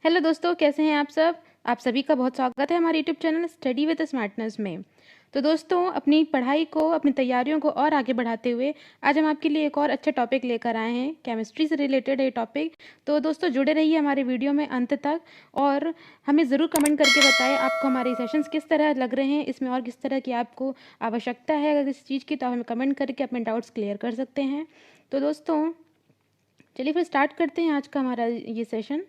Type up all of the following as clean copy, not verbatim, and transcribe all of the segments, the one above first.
Hello दोस्तों, कैसे हैं आप सब। आप सभी का बहुत स्वागत है हमारे YouTube channel study with smartness में। तो दोस्तों, अपनी पढ़ाई को, अपनी तैयारियों को और आगे बढ़ाते हुए आज हम आपके लिए एक और अच्छा टॉपिक लेकर आए हैं। केमिस्ट्री से रिलेटेड है ये टॉपिक। तो दोस्तों, जुड़े रहिए हमारे वीडियो में अंत तक और हमें ज़रूर कमेंट करके बताएं आपको हमारे सेशंस किस तरह लग रहे हैं, इसमें और किस तरह की आपको आवश्यकता है अगर इस चीज़ की, तो हमें कमेंट करके अपने डाउट्स क्लियर कर सकते हैं। तो दोस्तों, चलिए फिर स्टार्ट करते हैं आज का हमारा ये सेशन।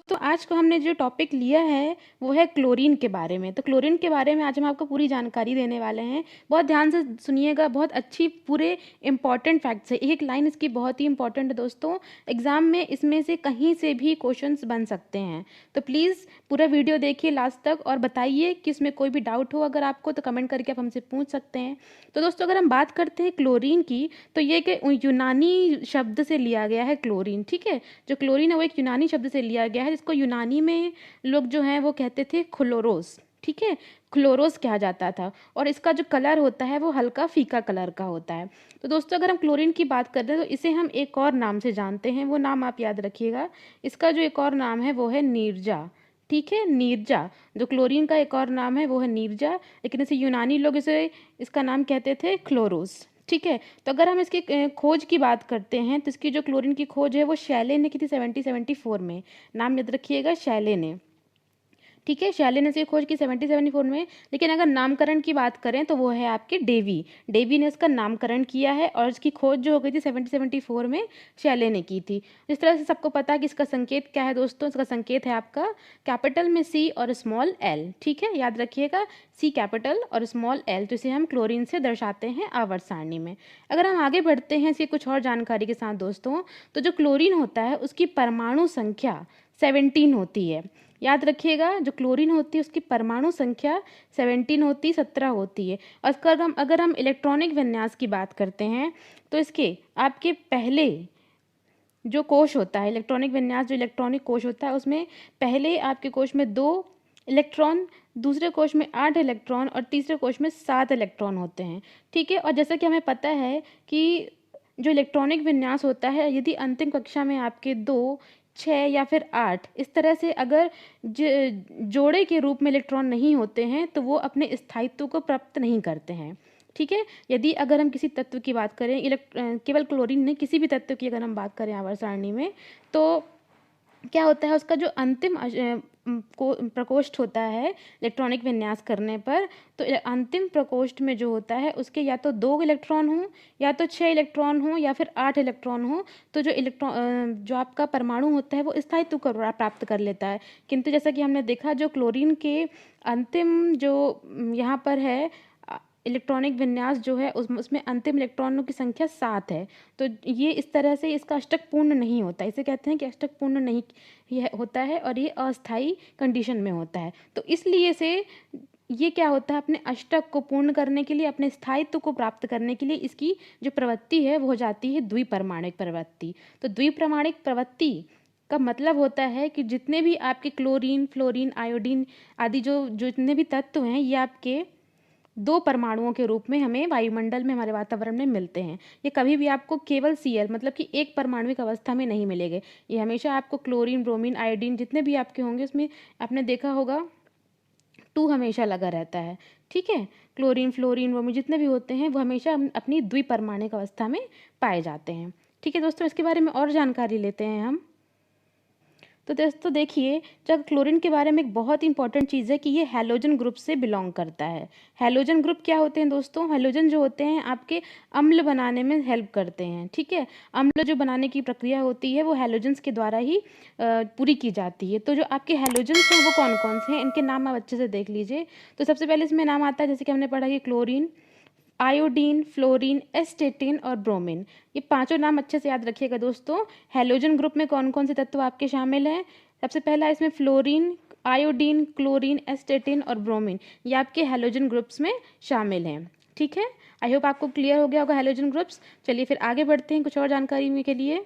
तो आज को हमने जो टॉपिक लिया है वो है क्लोरीन के बारे में। तो क्लोरीन के बारे में आज हम आपको पूरी जानकारी देने वाले हैं। बहुत ध्यान से सुनिएगा, बहुत अच्छी पूरे इंपॉर्टेंट फैक्ट्स है। एक लाइन इसकी बहुत ही इंपॉर्टेंट है दोस्तों, एग्जाम में इसमें से कहीं से भी क्वेश्चंस बन सकते हैं। तो प्लीज़ पूरा वीडियो देखिए लास्ट तक और बताइए कि इसमें कोई भी डाउट हो अगर आपको, तो कमेंट करके आप हमसे पूछ सकते हैं। तो दोस्तों, अगर हम बात करते हैं क्लोरीन की, तो ये एक यूनानी शब्द से लिया गया है क्लोरीन। ठीक है, जो क्लोरीन है वो एक यूनानी शब्द से लिया गया है, जिसको यूनानी में लोग जो हैं वो कहते थे क्लोरोस। ठीक है, क्लोरोस कहा जाता था और इसका जो कलर होता है वो हल्का फीका कलर का होता है। तो दोस्तों, अगर हम क्लोरीन की बात करते हैं तो इसे हम एक और नाम से जानते हैं, वो नाम आप याद रखिएगा। इसका जो एक और नाम है वो है नीरजा। ठीक है, नीरजा। जो क्लोरीन का एक और नाम है वो है नीरजा, लेकिन इसे यूनानी लोग इसे इसका नाम कहते थे क्लोरोस। ठीक है, तो अगर हम इसकी खोज की बात करते हैं तो इसकी जो क्लोरीन की खोज है वो शैले ने की थी 1774 में। नाम याद रखिएगा, शैले ने। ठीक है, शैले ने इसकी खोज की 1774 में। लेकिन अगर नामकरण की बात करें तो वो है आपके डेवी। डेवी ने इसका नामकरण किया है और इसकी खोज जो हो गई थी 1774 में शैले ने की थी। जिस तरह से सबको पता है कि इसका संकेत क्या है दोस्तों, इसका संकेत है आपका कैपिटल में सी और स्मॉल एल। ठीक है, याद रखिएगा, सी कैपिटल और स्मॉल एल। तो इसे हम क्लोरीन से दर्शाते हैं आवर्त सारणी में। अगर हम आगे बढ़ते हैं इसकी कुछ और जानकारी के साथ दोस्तों, तो जो क्लोरीन होता है उसकी परमाणु संख्या 17 होती है। याद रखिएगा, जो क्लोरीन होती है उसकी परमाणु संख्या 17 होती, 17 होती है। और अगर हम इलेक्ट्रॉनिक विन्यास की बात करते हैं तो इसके आपके पहले जो कोश होता है, इलेक्ट्रॉनिक विन्यास जो इलेक्ट्रॉनिक कोश होता है, उसमें पहले आपके कोश में 2 इलेक्ट्रॉन, दूसरे कोश में 8 इलेक्ट्रॉन और तीसरे कोश में 7 इलेक्ट्रॉन होते हैं। ठीक है, और जैसा कि हमें पता है कि जो इलेक्ट्रॉनिक विन्यास होता है, यदि अंतिम कक्षा में आपके 2, 6 या फिर 8 इस तरह से अगर जोड़े के रूप में इलेक्ट्रॉन नहीं होते हैं तो वो अपने स्थायित्व को प्राप्त नहीं करते हैं। ठीक है, यदि अगर हम किसी तत्व की बात करें, केवल क्लोरीन नहीं, किसी भी तत्व की अगर हम बात करें आवर्त सारणी में, तो क्या होता है उसका जो अंतिम प्रकोष्ठ होता है इलेक्ट्रॉनिक विन्यास करने पर, तो अंतिम प्रकोष्ठ में जो होता है उसके या तो 2 इलेक्ट्रॉन हो, या तो 6 इलेक्ट्रॉन हो, या फिर 8 इलेक्ट्रॉन हो। तो जो आपका परमाणु होता है वो स्थायित्व को प्राप्त कर लेता है। किंतु जैसा कि हमने देखा, जो क्लोरीन के अंतिम जो यहाँ पर है इलेक्ट्रॉनिक विन्यास जो है उसमें अंतिम इलेक्ट्रॉनों की संख्या 7 है। तो ये इस तरह से इसका अष्टक पूर्ण नहीं होता, इसे कहते हैं कि अष्टक पूर्ण नहीं ये होता है और ये अस्थाई कंडीशन में होता है। तो इसलिए से ये क्या होता है, अपने अष्टक को पूर्ण करने के लिए, अपने स्थायित्व को प्राप्त करने के लिए इसकी जो प्रवृत्ति है वो हो जाती है द्विपरमाणिक प्रवृत्ति। तो द्विपरमाणिक प्रवृत्ति का मतलब होता है कि जितने भी आपके क्लोरीन, फ्लोरीन, आयोडीन आदि जो जितने भी तत्व हैं, ये आपके 2 परमाणुओं के रूप में हमें वायुमंडल में, हमारे वातावरण में मिलते हैं। ये कभी भी आपको केवल Cl मतलब कि एक परमाणुक अवस्था में नहीं मिलेंगे। ये हमेशा आपको क्लोरीन, ब्रोमीन, आयोडीन जितने भी आपके होंगे उसमें आपने देखा होगा 2 हमेशा लगा रहता है। ठीक है, क्लोरीन, फ्लोरीन, ब्रोमीन जितने भी होते हैं वो हमेशा अपनी द्विपरमाणुक अवस्था में पाए जाते हैं। ठीक है दोस्तों, इसके बारे में और जानकारी लेते हैं हम। तो दोस्तों देखिए, जब क्लोरीन के बारे में एक बहुत इंपॉर्टेंट चीज़ है कि ये हैलोजन ग्रुप से बिलोंग करता है। हैलोजन ग्रुप क्या होते हैं दोस्तों, हैलोजन जो होते हैं आपके अम्ल बनाने में हेल्प करते हैं। ठीक है, अम्ल जो बनाने की प्रक्रिया होती है वो हैलोजन्स के द्वारा ही पूरी की जाती है। तो जो आपके हैलोजन्स हैं वो कौन कौन से हैं, इनके नाम आप अच्छे से देख लीजिए। तो सबसे पहले इसमें नाम आता है, जैसे कि हमने पढ़ा कि क्लोरीन, आयोडीन, फ्लोरीन, एस्टेटिन और ब्रोमीन। ये पांचों नाम अच्छे से याद रखिएगा दोस्तों। हैलोजन ग्रुप में कौन कौन से तत्व आपके शामिल हैं, सबसे पहला इसमें फ्लोरीन, आयोडीन, क्लोरीन, एस्टेटिन और ब्रोमीन, ये आपके हैलोजन ग्रुप्स में शामिल हैं। ठीक है, आई होप आपको क्लियर हो गया होगा हैलोजन ग्रुप्स। चलिए फिर आगे बढ़ते हैं कुछ और जानकारी के लिए।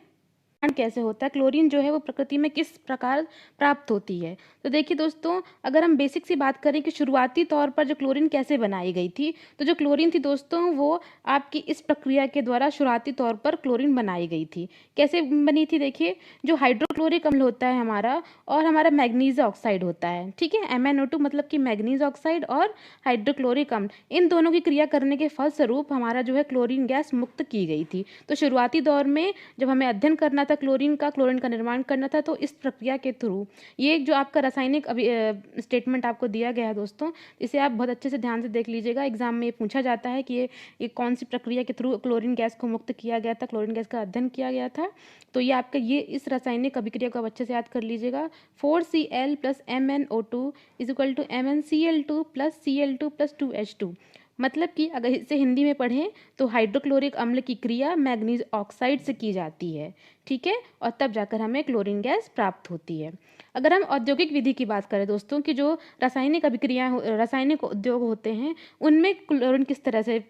कैसे होता है, क्लोरीन जो है वो प्रकृति में किस प्रकार प्राप्त होती है। तो देखिए दोस्तों, अगर हम बेसिक सी बात करें कि शुरुआती तौर पर जो क्लोरीन कैसे बनाई गई थी, तो जो क्लोरीन थी दोस्तों वो आपकी इस प्रक्रिया के द्वारा शुरुआती तौर पर क्लोरीन बनाई गई थी। कैसे बनी थी देखिए, जो हाइड्रोक्लोरिक अम्ल होता है हमारा और हमारा मैग्नीज ऑक्साइड होता है, ठीक है, MnO2 मतलब कि मैग्नीज ऑक्साइड और हाइड्रोक्लोरिक अम्ल, इन दोनों की क्रिया करने के फलस्वरूप हमारा जो है क्लोरीन गैस मुक्त की गई थी। तो शुरुआती दौर में जब हमें अध्ययन करना था क्लोरीन का निर्माण करना था, तो इस प्रक्रिया के थ्रू, ये जो आपका रासायनिक स्टेटमेंट आपको दिया गया है दोस्तों, इसे आप बहुत अच्छे से ध्यान से देख लीजिएगा। एग्जाम में पूछा जाता है कि ये कौन सी प्रक्रिया के थ्रू क्लोरीन गैस को मुक्त किया गया था, क्लोरीन गैस का अध्ययन किया गया था। तो ये आपका ये इस रासायनिक अभिक्रिया को आप अच्छे से याद कर लीजिएगा। 4Cl plus MnO2 is equal to MnCl2 plus Cl2 plus 2H2। मतलब कि अगर इसे हिंदी में पढ़ें तो हाइड्रोक्लोरिक अम्ल की क्रिया मैग्नीज ऑक्साइड से की जाती है, ठीक है, और तब जाकर हमें क्लोरीन गैस प्राप्त होती है। अगर हम औद्योगिक विधि की बात करें दोस्तों, कि जो रासायनिक अभिक्रियाएं रासायनिक उद्योग होते हैं, उनमें क्लोरीन किस तरह से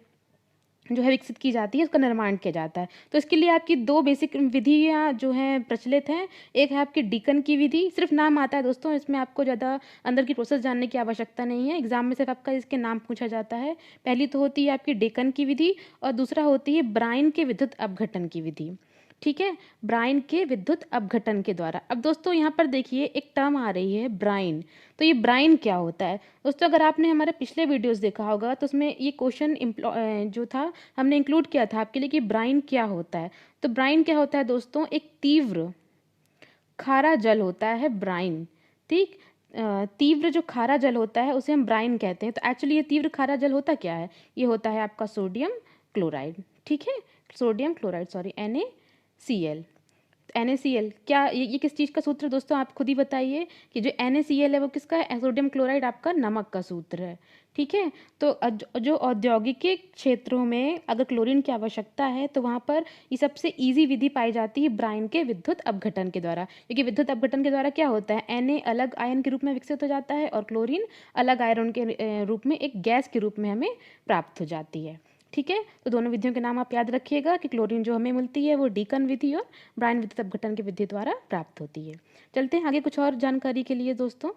जो है विकसित की जाती है, उसका निर्माण किया जाता है। तो इसके लिए आपकी दो बेसिक विधियाँ जो हैं प्रचलित हैं। एक है आपकी डीकन की विधि, सिर्फ नाम आता है दोस्तों, इसमें आपको ज़्यादा अंदर की प्रोसेस जानने की आवश्यकता नहीं है, एग्जाम में सिर्फ आपका इसके नाम पूछा जाता है। पहली तो होती है आपकी डेकन की विधि और दूसरा होती है ब्राइन के विद्युत अपघटन की विधि, ठीक है, ब्राइन के विद्युत अपघटन के द्वारा। अब दोस्तों यहाँ पर देखिए एक टर्म आ रही है ब्राइन। तो ये ब्राइन क्या होता है दोस्तों, अगर आपने हमारे पिछले वीडियोस देखा होगा तो उसमें ये क्वेश्चन जो था हमने इंक्लूड किया था आपके लिए कि ब्राइन क्या होता है। तो ब्राइन क्या होता है दोस्तों, एक तीव्र खारा जल होता है ब्राइन, ठीक। तीव्र जो खारा जल होता है उसे हम ब्राइन कहते हैं। तो एक्चुअली ये तीव्र खारा जल होता क्या है, ये होता है आपका सोडियम क्लोराइड, ठीक है, sodium chloride, sorry NaCl। NaCl क्या, ये किस चीज़ का सूत्र है दोस्तों, आप खुद ही बताइए कि जो NaCl है वो किसका है, सोडियम क्लोराइड आपका नमक का सूत्र है, ठीक है। तो जो औद्योगिक क्षेत्रों में अगर क्लोरीन की आवश्यकता है तो वहाँ पर ये सबसे इजी विधि पाई जाती है ब्राइन के विद्युत अपघटन के द्वारा, क्योंकि विद्युत अपघटन के द्वारा क्या होता है, Na अलग आयन के रूप में विकसित हो जाता है और क्लोरीन अलग आयरन के रूप में एक गैस के रूप में हमें प्राप्त हो जाती है, ठीक है। तो दोनों विधियों के नाम आप याद रखिएगा कि क्लोरीन जो हमें मिलती है वो डीकन विधि और ब्राइन विद्युत अपघटन की विधि द्वारा प्राप्त होती है। चलते हैं आगे कुछ और जानकारी के लिए दोस्तों।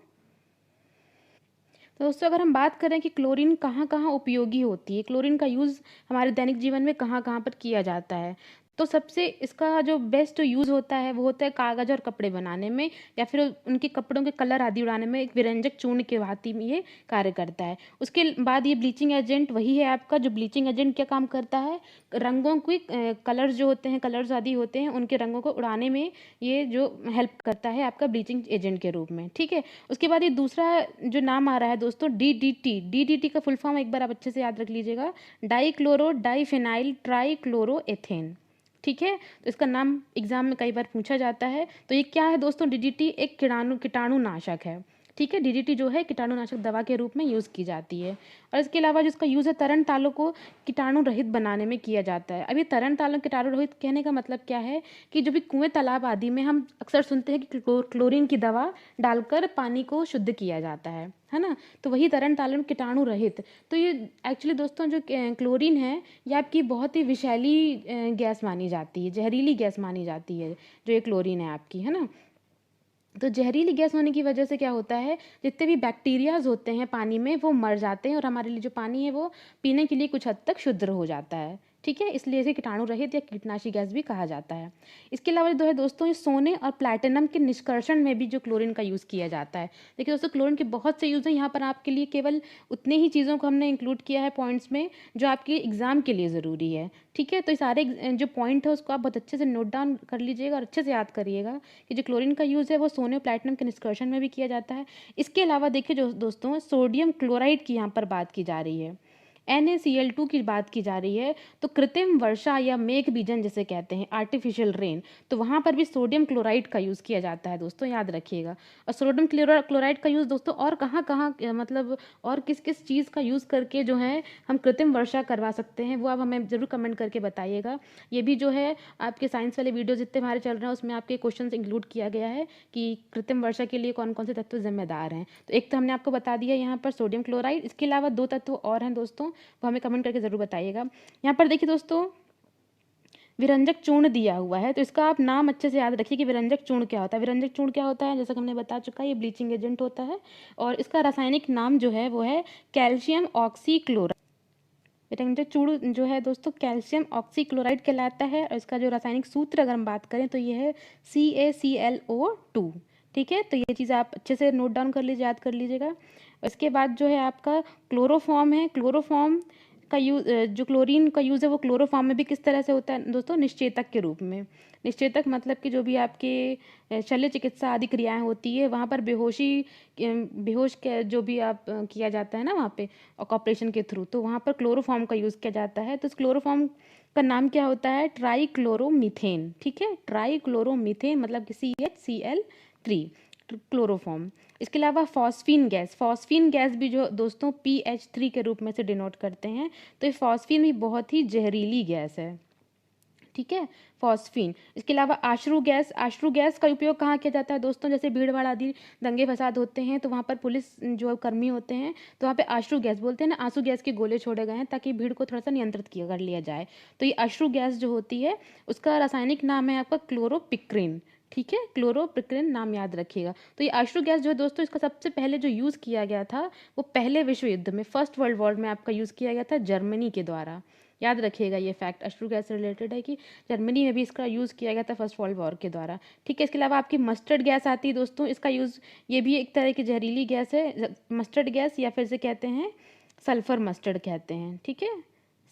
तो दोस्तों अगर हम बात करें कि क्लोरीन कहाँ कहाँ उपयोगी होती है, क्लोरीन का यूज़ हमारे दैनिक जीवन में कहाँ कहाँ पर किया जाता है, तो सबसे इसका जो बेस्ट यूज़ होता है वो होता है कागज़ और कपड़े बनाने में, या फिर उनके कपड़ों के कलर आदि उड़ाने में एक विरंजक चूर्ण के भांति में ये कार्य करता है। उसके बाद ये ब्लीचिंग एजेंट वही है आपका, जो ब्लीचिंग एजेंट क्या काम करता है, रंगों की कलर्स जो होते हैं, कलर्स आदि होते हैं, उनके रंगों को उड़ाने में ये जो हेल्प करता है आपका ब्लीचिंग एजेंट के रूप में, ठीक है। उसके बाद ये दूसरा जो नाम आ रहा है दोस्तों DDT का फुल फॉर्म एक बार आप अच्छे से याद रख लीजिएगा, डाइक्लोरो डाइफिनाइल ट्राइक्लोरोएथेन, ठीक है। तो इसका नाम एग्जाम में कई बार पूछा जाता है। तो ये क्या है दोस्तों, DDT एक कीटाणुनाशक है, ठीक है। DDT जो है कीटाणुनाशक दवा के रूप में यूज़ की जाती है। और इसके अलावा जिसका यूज़ है तरण तालों को कीटाणु रहित बनाने में किया जाता है। अब ये तरण तालों कीटाणु रहित कहने का मतलब क्या है, कि जो भी कुएं तालाब आदि में हम अक्सर सुनते हैं कि क्लोरीन की दवा डालकर पानी को शुद्ध किया जाता है ना, तो वही तरण तालन कीटाणु रहित। तो ये एक्चुअली दोस्तों जो क्लोरीन है ये आपकी बहुत ही विषैली गैस मानी जाती है, जहरीली गैस मानी जाती है जो ये क्लोरीन है आपकी, है ना। तो जहरीली गैस होने की वजह से क्या होता है, जितने भी बैक्टीरियाज होते हैं पानी में वो मर जाते हैं और हमारे लिए जो पानी है वो पीने के लिए कुछ हद तक शुद्ध हो जाता है, ठीक है। इसलिए इसे कीटाणु रहित या कीटनाशी गैस भी कहा जाता है। इसके अलावा जो है दोस्तों, ये सोने और प्लैटिनम के निष्कर्षण में भी जो क्लोरीन का यूज़ किया जाता है। देखिए दोस्तों, क्लोरीन के बहुत से यूज़ हैं, यहाँ पर आपके लिए केवल उतने ही चीज़ों को हमने इंक्लूड किया है पॉइंट्स में जो आपके एग्जाम के लिए ज़रूरी है, ठीक है। तो ये सारे जो पॉइंट है उसको आप बहुत अच्छे से नोट डाउन कर लीजिएगा और अच्छे से याद करिएगा कि जो क्लोरीन का यूज़ है वो सोने और प्लैटिनम के निष्कर्षण में भी किया जाता है। इसके अलावा देखिए जो दोस्तों, सोडियम क्लोराइड की यहाँ पर बात की जा रही है, NaCl2 की बात की जा रही है, तो कृत्रिम वर्षा या मेघ बीजन जिसे कहते हैं, आर्टिफिशियल रेन, तो वहाँ पर भी सोडियम क्लोराइड का यूज़ किया जाता है दोस्तों, याद रखिएगा। और सोडियम क्लोराइड का यूज़ दोस्तों और कहाँ कहाँ मतलब और किस किस चीज़ का यूज़ करके जो है हम कृत्रिम वर्षा करवा सकते हैं, वो आप हमें ज़रूर कमेंट करके बताइएगा। ये भी जो है आपके साइंस वाले वीडियो जितने हमारे चल रहे हैं उसमें आपके क्वेश्चन इंक्लूड किया गया है कि कृत्रिम वर्षा के लिए कौन कौन से तत्व जिम्मेदार हैं। तो एक तो हमने आपको बता दिया यहाँ पर सोडियम क्लोराइड, इसके अलावा दो तत्व और हैं दोस्तों, वो हमें कमेंट करके ज़रूर बताइएगा। यहाँ पर देखिए दोस्तों, विरंजक चूर्ण दिया हुआ है, तो इसका आप नाम अच्छे से याद रखिए कि विरंजक चूर्ण क्या होता है। विरंजक चूर्ण क्या होता है, जैसा कि हमने बता चुका है, ये ब्लीचिंग एजेंट होता है और इसका रासायनिक नाम जो है वो है कैल्शियम ऑक्सीक्लोराइड। विरंजक चूर्ण जो है दोस्तों कैल्शियम ऑक्सीक्लोराइड कहलाता है और इसका जो रासायनिक सूत्र अगर हम बात करें तो ये है CaClO2। ठीक है, तो ये चीज़ आप अच्छे से नोट डाउन कर लीजिए, याद कर लीजिएगा। इसके बाद जो है आपका क्लोरोफॉर्म है। क्लोरोफॉर्म का यूज, जो क्लोरीन का यूज़ है वो क्लोरोफॉर्म में भी किस तरह से होता है दोस्तों, निश्चेतक के रूप में। निश्चेतक मतलब कि जो भी आपके शल्य चिकित्सा आदि क्रियाएं होती है वहाँ पर बेहोश के जो भी आप किया जाता है ना वहाँ पे ऑपरेशन के थ्रू, तो वहाँ पर क्लोरोफॉर्म का यूज़ किया जाता है। तो इस क्लोरोफॉर्म का नाम क्या होता है, ट्राईक्लोरोमीथेन। ठीक है, ट्राईक्लोरोमीथेन मतलब कि CHCl3 क्लोरोफॉर्म। इसके अलावा फॉस्फीन गैस, फॉस्फीन गैस भी जो दोस्तों PH3 के रूप में से डिनोट करते हैं। तो ये फॉस्फीन भी बहुत ही जहरीली गैस है। ठीक है, फॉस्फीन। इसके अलावा आशरू गैस, आशरू गैस का उपयोग कहाँ किया जाता है दोस्तों, जैसे भीड़ भाड़ आदि दंगे फसाद होते हैं तो वहाँ पर पुलिस जो कर्मी होते हैं तो वहाँ पे आशरू गैस बोलते हैं ना, आंसू गैस के गोले छोड़े गए हैं ताकि भीड़ को थोड़ा सा नियंत्रित किया कर लिया जाए। तो ये आशरू गैस जो होती है उसका रासायनिक नाम है आपका क्लोरोपिक्रिन। ठीक है, क्लोरोपिक्रिन नाम याद रखिएगा। तो ये आशरू गैस जो है दोस्तों इसका सबसे पहले जो यूज़ किया गया था वो पहले विश्व युद्ध में, फर्स्ट वर्ल्ड वॉर में आपका यूज़ किया गया था जर्मनी के द्वारा। याद रखिएगा ये फैक्ट अश्रु गैस से रिलेटेड है कि जर्मनी में भी इसका यूज़ किया गया था फर्स्ट वर्ल्ड वॉर के द्वारा। ठीक है, इसके अलावा आपकी मस्टर्ड गैस आती है दोस्तों, इसका यूज़, ये भी एक तरह की जहरीली गैस है, मस्टर्ड गैस या फिर से कहते हैं सल्फर मस्टर्ड कहते हैं। ठीक है,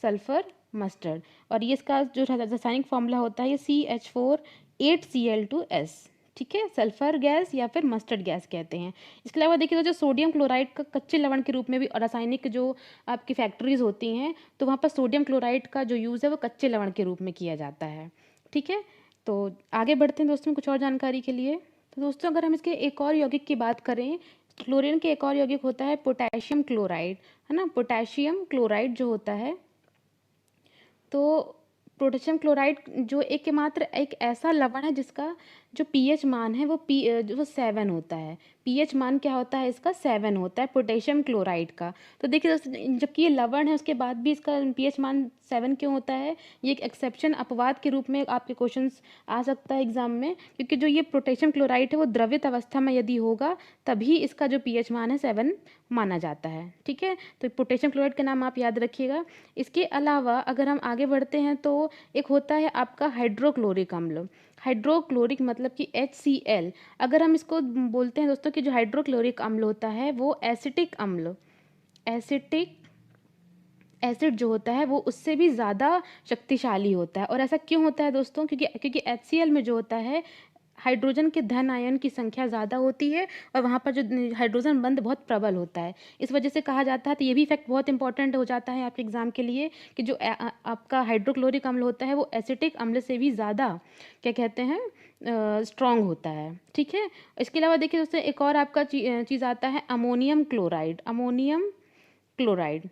सल्फर मस्टर्ड। और ये इसका जो रासायनिक फॉर्मूला होता है ये CH4 8Cl2S। ठीक है, सल्फर गैस या फिर मस्टर्ड गैस कहते हैं। इसके अलावा देखिए तो जो सोडियम क्लोराइड का कच्चे लवण के रूप में भी रासायनिक जो आपकी फैक्ट्रीज होती हैं तो वहाँ पर सोडियम क्लोराइड का जो यूज़ है वो कच्चे लवण के रूप में किया जाता है। ठीक है, तो आगे बढ़ते हैं दोस्तों कुछ और जानकारी के लिए। तो दोस्तों अगर हम इसके एक और यौगिक की बात करें, क्लोरीन के एक और यौगिक होता है पोटेशियम क्लोराइड, है ना। पोटेशियम क्लोराइड जो होता है, तो पोटेशियम क्लोराइड जो एकमात्र एक ऐसा लवण है जिसका जो पीएच मान है वो वो 7 होता है। पीएच मान क्या होता है इसका, 7 होता है पोटेशियम क्लोराइड का। तो देखिए दोस्तों जबकि ये लवण है उसके बाद भी इसका पीएच मान 7 क्यों होता है, ये एक एक्सेप्शन अपवाद के रूप में आपके क्वेश्चंस आ सकता है एग्जाम में, क्योंकि जो ये पोटेशियम क्लोराइड है वो द्रवित अवस्था में यदि होगा तभी इसका जो पीएच मान है 7 माना जाता है। ठीक है, तो पोटेशियम क्लोराइड का नाम आप याद रखिएगा। इसके अलावा अगर हम आगे बढ़ते हैं तो एक होता है आपका हाइड्रोक्लोरिक अम्ल। हाइड्रोक्लोरिक मतलब कि HCl। अगर हम इसको बोलते हैं दोस्तों कि जो हाइड्रोक्लोरिक अम्ल होता है वो एसिटिक अम्ल, एसिटिक एसिड जो होता है वो उससे भी ज़्यादा शक्तिशाली होता है। और ऐसा क्यों होता है दोस्तों, क्योंकि HCl में जो होता है हाइड्रोजन के धन आयन की संख्या ज़्यादा होती है और वहाँ पर जो हाइड्रोजन बंध बहुत प्रबल होता है। इस वजह से कहा जाता है, तो ये भी फैक्ट बहुत इंपॉर्टेंट हो जाता है आपके एग्जाम के लिए कि जो आपका हाइड्रोक्लोरिक अम्ल होता है वो एसिटिक अम्ल से भी ज़्यादा क्या कहते हैं स्ट्रॉन्ग होता है। ठीक है, इसके अलावा देखिए दोस्तों एक और आपका चीज़ आता है अमोनियम क्लोराइड। अमोनियम क्लोराइड,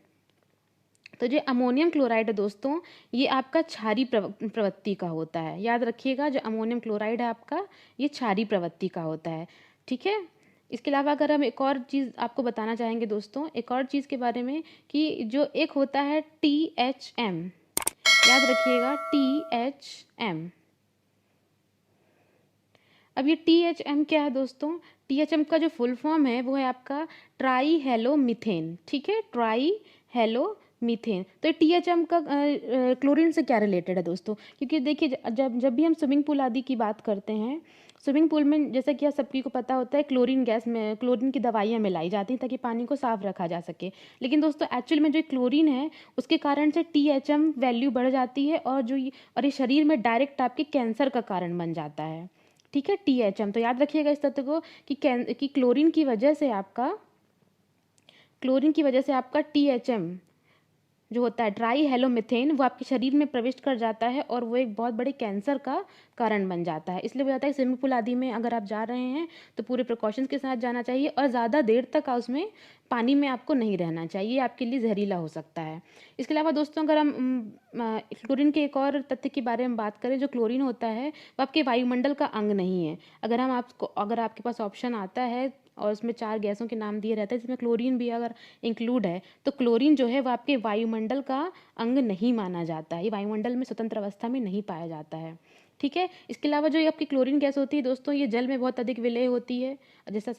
तो जो अमोनियम क्लोराइड है दोस्तों ये आपका क्षारीय प्रवृत्ति का होता है। याद रखिएगा जो अमोनियम क्लोराइड है आपका ये क्षारीय प्रवृत्ति का होता है। ठीक है, इसके अलावा अगर हम एक और चीज़ आपको बताना चाहेंगे दोस्तों, एक और चीज़ के बारे में कि जो एक होता है THM। याद रखिएगा THM। अब ये THM क्या है दोस्तों, THM का जो फुल फॉर्म है वो है आपका ट्राई हेलो मीथेन। ठीक है, ट्राई हेलो मीथेन। तो THM का क्लोरीन से क्या रिलेटेड है दोस्तों, क्योंकि देखिए जब जब भी हम स्विमिंग पूल आदि की बात करते हैं, स्विमिंग पूल में जैसा कि आप सभी को पता होता है क्लोरीन गैस में क्लोरीन की दवाइयाँ मिलाई जाती हैं ताकि पानी को साफ रखा जा सके। लेकिन दोस्तों एक्चुअल में जो क्लोरीन है उसके कारण से THM वैल्यू बढ़ जाती है और और ये शरीर में डायरेक्ट आपके कैंसर का कारण बन जाता है। ठीक है, THM। तो याद रखिएगा इस तथ्य को कि क्लोरीन की वजह से आपका THM जो होता है ट्राई हेलोमीथेन वो आपके शरीर में प्रवेश कर जाता है और वो एक बहुत बड़े कैंसर का कारण बन जाता है। इसलिए वो जाता है स्विमिंग पूल आदि में अगर आप जा रहे हैं तो पूरे प्रिकॉशंस के साथ जाना चाहिए और ज़्यादा देर तक उसमें पानी में आपको नहीं रहना चाहिए, ये आपके लिए जहरीला हो सकता है। इसके अलावा दोस्तों अगर हम क्लोरीन के एक और तथ्य के बारे में बात करें, जो क्लोरीन होता है वो आपके वायुमंडल का अंग नहीं है। अगर आपके पास ऑप्शन आता है और उसमें 4 गैसों के नाम दिए रहते हैं, जिसमें क्लोरीन भी अगर इंक्लूड है तो क्लोरीन जो है वो आपके वायुमंडल का अंग नहीं माना जाता है, ये वायुमंडल में स्वतंत्र अवस्था में नहीं पाया जाता है। ठीक है। इसके अलावा जो ये आपकी क्लोरीन गैस होती है दोस्तों, ये जल में बहुत अधिक विलेय होती है। जैसा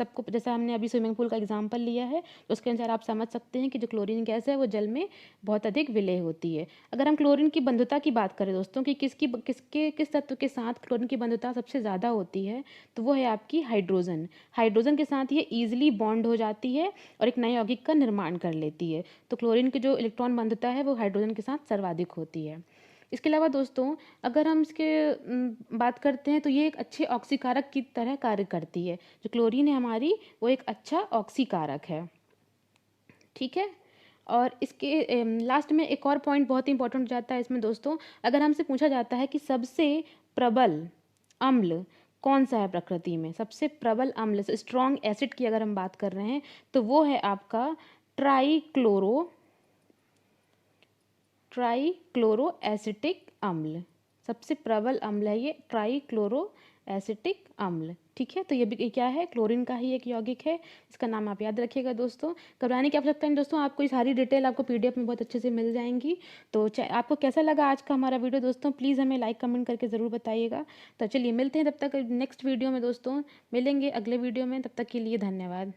हमने अभी स्विमिंग पूल का एग्जाम्पल लिया है, तो उसके अनुसार आप समझ सकते हैं कि जो क्लोरीन गैस है वो जल में बहुत अधिक विलेय होती है। अगर हम क्लोरीन की बंधुता की बात करें दोस्तों कि किस तत्व के साथ क्लोरीन की बंधुता सबसे ज़्यादा होती है, तो वो है आपकी हाइड्रोजन। हाइड्रोजन के साथ ये ईजिली बॉन्ड हो जाती है और एक नए यौगिक का निर्माण कर लेती है। तो क्लोरीन की जो इलेक्ट्रॉन बंधुता है वो हाइड्रोजन के साथ सर्वाधिक होती है। इसके अलावा दोस्तों अगर हम इसके बात करते हैं तो ये एक अच्छे ऑक्सीकारक की तरह कार्य करती है। जो क्लोरीन है हमारी वो एक अच्छा ऑक्सीकारक है। ठीक है। और इसके लास्ट में एक और पॉइंट बहुत ही इंपॉर्टेंट हो जाता है इसमें दोस्तों, अगर हमसे पूछा जाता है कि सबसे प्रबल अम्ल कौन सा है प्रकृति में, सबसे प्रबल अम्ल स्ट्रॉन्ग एसिड की अगर हम बात कर रहे हैं तो वो है आपका ट्राइक्लोरो एसिटिक अम्ल। सबसे प्रबल अम्ल है ये ट्राइक्लोरो एसिटिक अम्ल। ठीक है। तो ये भी क्या है, क्लोरीन का ही एक यौगिक है, इसका नाम आप याद रखिएगा दोस्तों। घबराने की आवश्यकता नहीं दोस्तों, आपको ये सारी डिटेल आपको पीडीएफ में बहुत अच्छे से मिल जाएंगी। तो आपको कैसा लगा आज का हमारा वीडियो दोस्तों, प्लीज़ हमें लाइक कमेंट करके ज़रूर बताइएगा। तो चलिए मिलते हैं तब तक नेक्स्ट वीडियो में दोस्तों, मिलेंगे अगले वीडियो में, तब तक के लिए धन्यवाद।